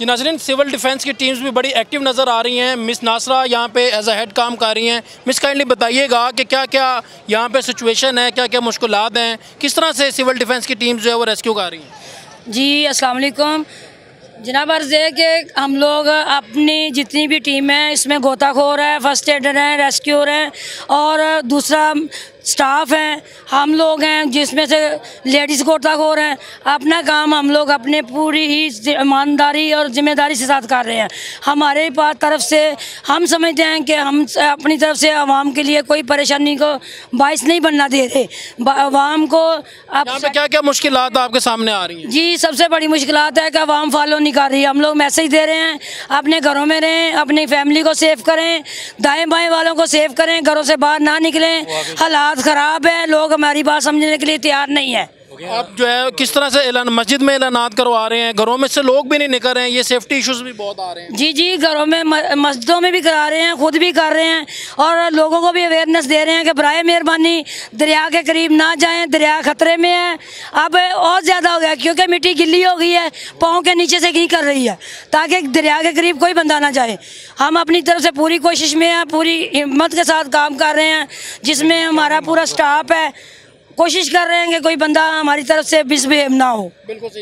जी नाज़रीन, civil defence की teams भी बड़ी एक्टिव नज़र आ रही हैं। मिस नासरा यहाँ पे एज अ हेड काम कर रही हैं। मिस काइंडली बताइएगा कि क्या क्या यहाँ पे सिचुएशन है, क्या क्या मुश्किलात हैं, किस तरह से सिविल डिफेंस की टीम्स जो है वो रेस्क्यू कर रही हैं। जी अस्सलाम वालेकुम जनाब, अर्ज़ है कि हम लोग अपनी जितनी भी टीम है इसमें गोताखोर है, फर्स्ट एडर हैं, रेस्क्यूर हैं और दूसरा स्टाफ हैं, हम लोग हैं जिसमें से लेडीज़ गोताखोर हैं। अपना काम हम लोग अपने पूरी ही ईमानदारी और ज़िम्मेदारी के साथ कर रहे हैं। हमारे पास तरफ से हम समझते हैं कि हम अपनी तरफ से आवाम के लिए कोई परेशानी को बाइस नहीं बनना दे रहे। आवाम को यहाँ पे क्या क्या मुश्किलात आपके सामने आ रही हैं? जी सबसे बड़ी मुश्किलात है कि आवाम फॉलो नहीं कर रही। हम लोग मैसेज दे रहे हैं अपने घरों में रहें, अपनी फैमिली को सेव करें, दाएं बाएं वालों को सेव करें, घरों से बाहर ना निकलें। हालात खराब है, लोग हमारी बात समझने के लिए तैयार नहीं है। आप जो है किस तरह से ऐलान मस्जिद में ऐलानात करवा रहे हैं, घरों में से लोग भी नहीं निकल रहे हैं, ये सेफ्टी इश्यूज भी बहुत आ रहे हैं। जी जी घरों में मस्जिदों में भी करा रहे हैं, खुद भी कर रहे हैं और लोगों को भी अवेयरनेस दे रहे हैं कि बराए मेहरबानी दरिया के करीब ना जाएं, दरिया खतरे में है। अब और ज़्यादा हो गया क्योंकि मिट्टी गिल्ली हो गई है, पाँव के नीचे से नहीं कर रही है, ताकि दरिया के करीब कोई बंदा ना जाए। हम अपनी तरफ से पूरी कोशिश में हैं, पूरी हिम्मत के साथ काम कर रहे हैं, जिसमें हमारा पूरा स्टाफ है। कोशिश कर रहे हैं कि कोई बंदा हमारी तरफ से मिसबिहेव ना हो। बिल्कुल सही।